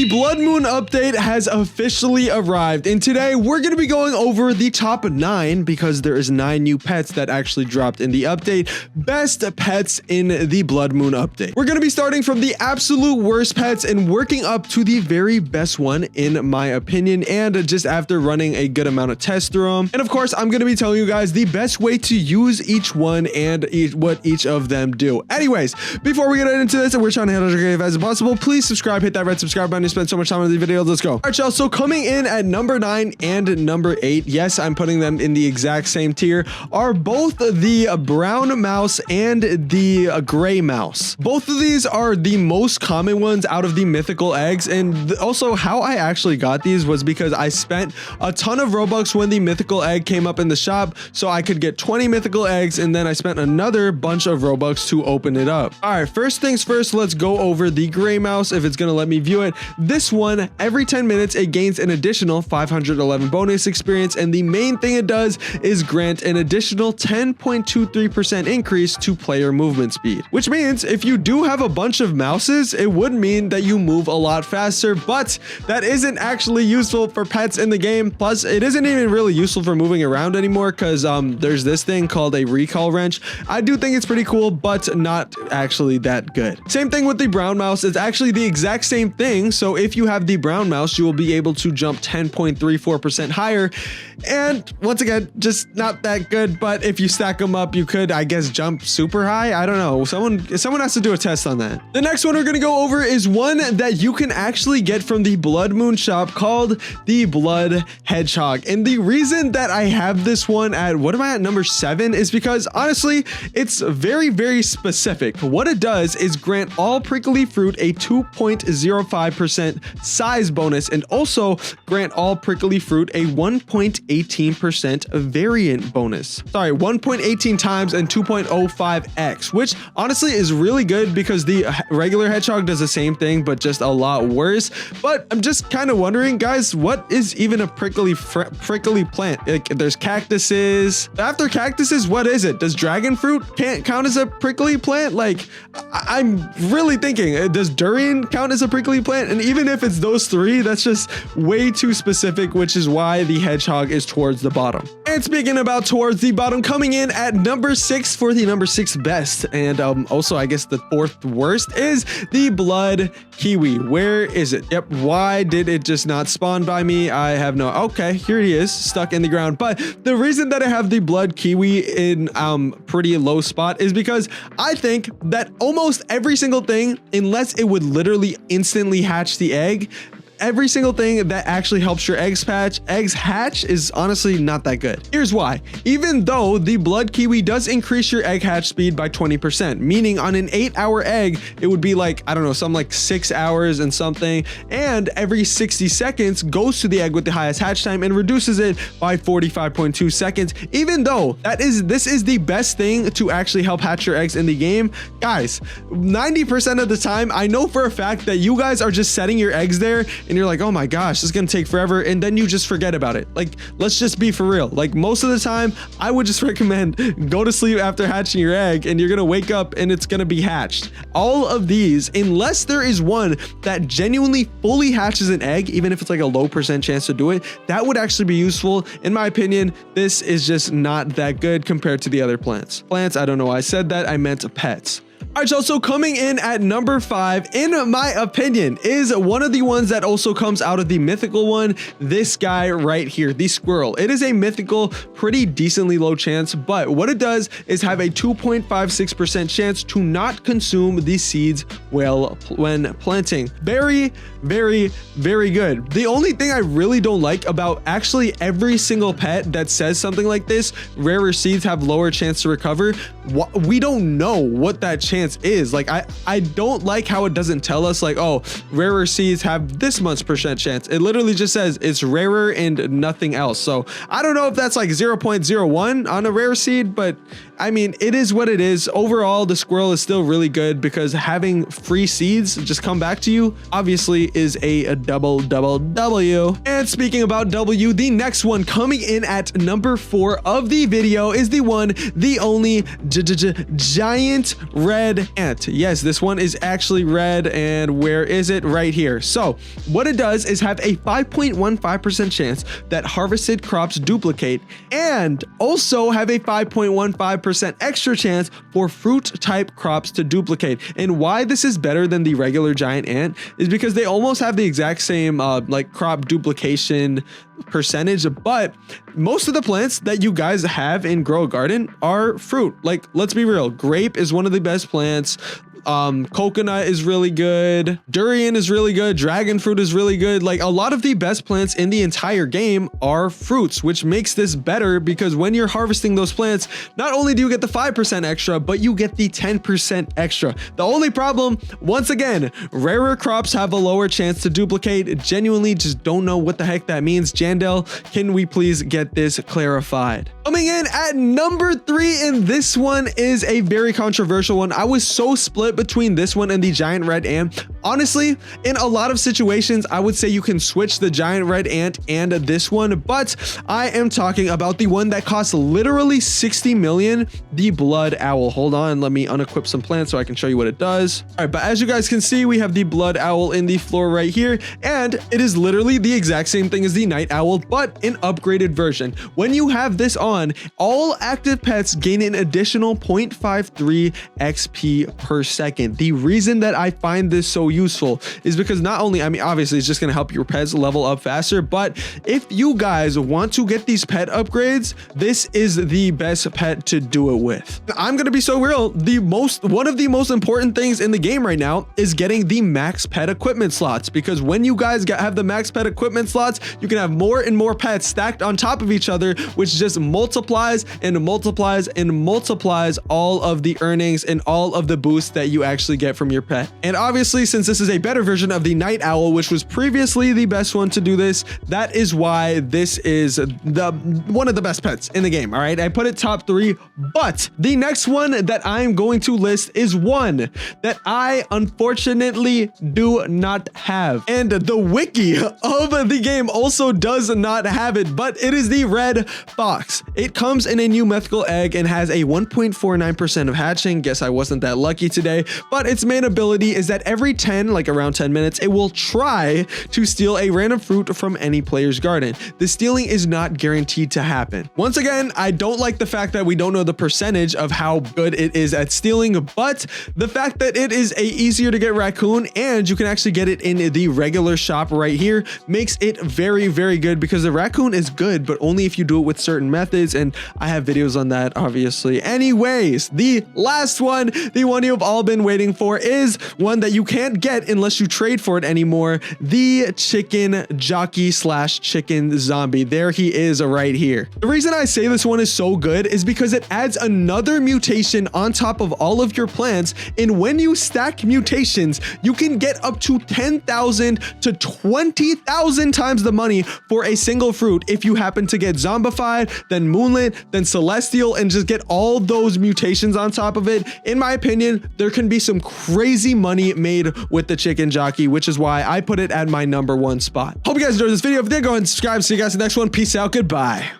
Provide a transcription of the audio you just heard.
The Blood Moon update has officially arrived, and today we're going to be going over the top 9 because there is 9 new pets that actually dropped in the update. Best pets in the Blood Moon update. We're going to be starting from the absolute worst pets and working up to the very best one in my opinion, and just after running a good amount of tests through them. And of course, I'm going to be telling you guys the best way to use each one and what each of them do. Anyways, before we get into this, and we're trying to hit as fast as possible, please subscribe, hit that red subscribe button. You spend so much time on the video. Let's go. All right, y'all. So coming in at number 9 and number 8, yes, I'm putting them in the exact same tier, are both the brown mouse and the gray mouse. Both of these are the most common ones out of the mythical eggs, and also how I actually got these was because I spent a ton of Robux when the mythical egg came up in the shop, so I could get 20 mythical eggs, and then I spent another bunch of Robux to open it up. All right, first things first, let's go over the gray mouse if it's gonna let me view it. This one, every 10 minutes it gains an additional 511 bonus experience, and the main thing it does is grant an additional 10.23% increase to player movement speed, which means if you do have a bunch of mouses, it would mean that you move a lot faster, but that isn't actually useful for pets in the game. Plus, it isn't even really useful for moving around anymore because there's this thing called a recall wrench. I do think it's pretty cool, but not actually that good. Same thing with the brown mouse. It's actually the exact same thing. So if you have the brown mouse, you will be able to jump 10.34% higher. And once again, just not that good. But if you stack them up, you could, I guess, jump super high. I don't know. Someone has to do a test on that. The next one we're going to go over is one that you can actually get from the Blood Moon shop called the Blood Hedgehog. And the reason that I have this one at, what am I at, number 7, is because honestly, it's very, very specific. What it does is grant all prickly fruit a 2.05% size bonus, and also grant all prickly fruit a 1.18% variant bonus. Sorry, 1.18 times and 2.05x, which honestly is really good because the regular hedgehog does the same thing, but just a lot worse. But I'm just kind of wondering, guys, what is even a prickly plant? Like, there's cactuses. After cactuses, what is it? Does dragon fruit can't count as a prickly plant? Like, I'm really thinking, does durian count as a prickly plant? And even if it's those 3, that's just way too specific, which is why the hedgehog is towards the bottom. And speaking about towards the bottom, coming in at number 6 for the number 6 best, and also I guess the 4th worst, is the blood kiwi. Where is it? Yep. Why did it just not spawn by me? I have no. Okay, here he is, stuck in the ground. But the reason that I have the blood kiwi in pretty low spot is because I think that almost every single thing, unless it would literally instantly hatch the egg, every single thing that actually helps your eggs hatch is honestly not that good. Here's why. Even though the blood kiwi does increase your egg hatch speed by 20%, meaning on an 8-hour egg, it would be like, I don't know, something like 6 hours and something, and every 60 seconds goes to the egg with the highest hatch time and reduces it by 45.2 seconds. Even though this is the best thing to actually help hatch your eggs in the game, guys, 90% of the time, I know for a fact that you guys are just setting your eggs there and you're like, oh my gosh, this is gonna take forever, and then you just forget about it. Like, let's just be for real. Like, most of the time, I would just recommend go to sleep after hatching your egg, and you're gonna wake up and it's gonna be hatched. All of these, unless there is one that genuinely fully hatches an egg, even if it's like a low % chance to do it, that would actually be useful. In my opinion, this is just not that good compared to the other plants. I don't know why I said that, I meant pets. All right, y'all, so coming in at number 5, in my opinion, is one of the ones that also comes out of the mythical one, this guy right here, the squirrel. It is a mythical, pretty decently low chance, but what it does is have a 2.56% chance to not consume the seeds when planting. Very, very, very good. The only thing I really don't like about actually every single pet that says something like this, rarer seeds have lower chance to recover, we don't know what that chance is. Like, I don't like how it doesn't tell us like, oh, rarer seeds have this much % chance. It literally just says it's rarer and nothing else. So I don't know if that's like 0.01 on a rare seed, but I mean, it is what it is. Overall, the squirrel is still really good because having free seeds just come back to you obviously is a double W. And speaking about W, the next one coming in at number 4 of the video is the one, the only giant red ant. Yes, this one is actually red, and where is it? Right here. So what it does is have a 5.15% chance that harvested crops duplicate, and also have a 5.15% extra chance for fruit type crops to duplicate. And why this is better than the regular giant ant is because they almost have the exact same like crop duplication percentage, but most of the plants that you guys have in Grow a Garden are fruit. Like, let's be real, grape is one of the best plants. Coconut is really good. Durian is really good. Dragon fruit is really good. Like, a lot of the best plants in the entire game are fruits, which makes this better because when you're harvesting those plants, not only do you get the 5% extra, but you get the 10% extra. The only problem, once again, rarer crops have a lower chance to duplicate. Genuinely just don't know what the heck that means. Jandel, can we please get this clarified? Coming in at number 3, and this one is a very controversial one. I was so split between this one and the giant red ant. Honestly, in a lot of situations, I would say you can switch the giant red ant and this one, but I am talking about the one that costs literally 60 million, the blood owl. Hold on, let me unequip some plants so I can show you what it does. All right, but as you guys can see, we have the blood owl in the floor right here, and it is literally the exact same thing as the night owl, but an upgraded version. When you have this on, all active pets gain an additional 0.53 XP per second. The reason that I find this so useful is because not only, I mean, obviously it's just going to help your pets level up faster, but if you guys want to get these pet upgrades, this is the best pet to do it with. I'm going to be so real. One of the most important things in the game right now is getting the max pet equipment slots, because when you guys have the max pet equipment slots, you can have more and more pets stacked on top of each other, which just multiplies and multiplies and multiplies all of the earnings and all of the boosts that you actually get from your pet. And obviously, since this is a better version of the night owl, which was previously the best one to do this, that is why this is one of the best pets in the game. All right, I put it top 3, but the next one that I'm going to list is one that I unfortunately do not have, and the wiki of the game also does not have it, but it is the red fox. It comes in a new mythical egg and has a 1.49% of hatching. Guess I wasn't that lucky today, but its main ability is that every 10, like around 10 minutes, it will try to steal a random fruit from any player's garden. The stealing is not guaranteed to happen. Once again, I don't like the fact that we don't know the percentage of how good it is at stealing, but the fact that it is easier to get raccoon and you can actually get it in the regular shop right here makes it very, very good, because the raccoon is good, but only if you do it with certain methods, and I have videos on that, obviously. Anyways, the last one, the one you've all been waiting for, is one that you can't get unless you trade for it anymore, the chicken jockey / chicken zombie. There he is right here. The reason I say this one is so good is because it adds another mutation on top of all of your plants, and when you stack mutations, you can get up to 10,000 to 20,000 times the money for a single fruit if you happen to get zombified, then moonlit, then celestial, and just get all those mutations on top of it. In my opinion, there can be some crazy money made with the chicken jockey, which is why I put it at my number 1 spot. Hope you guys enjoyed this video. If you did, go ahead and subscribe. See you guys in the next one. Peace out. Goodbye.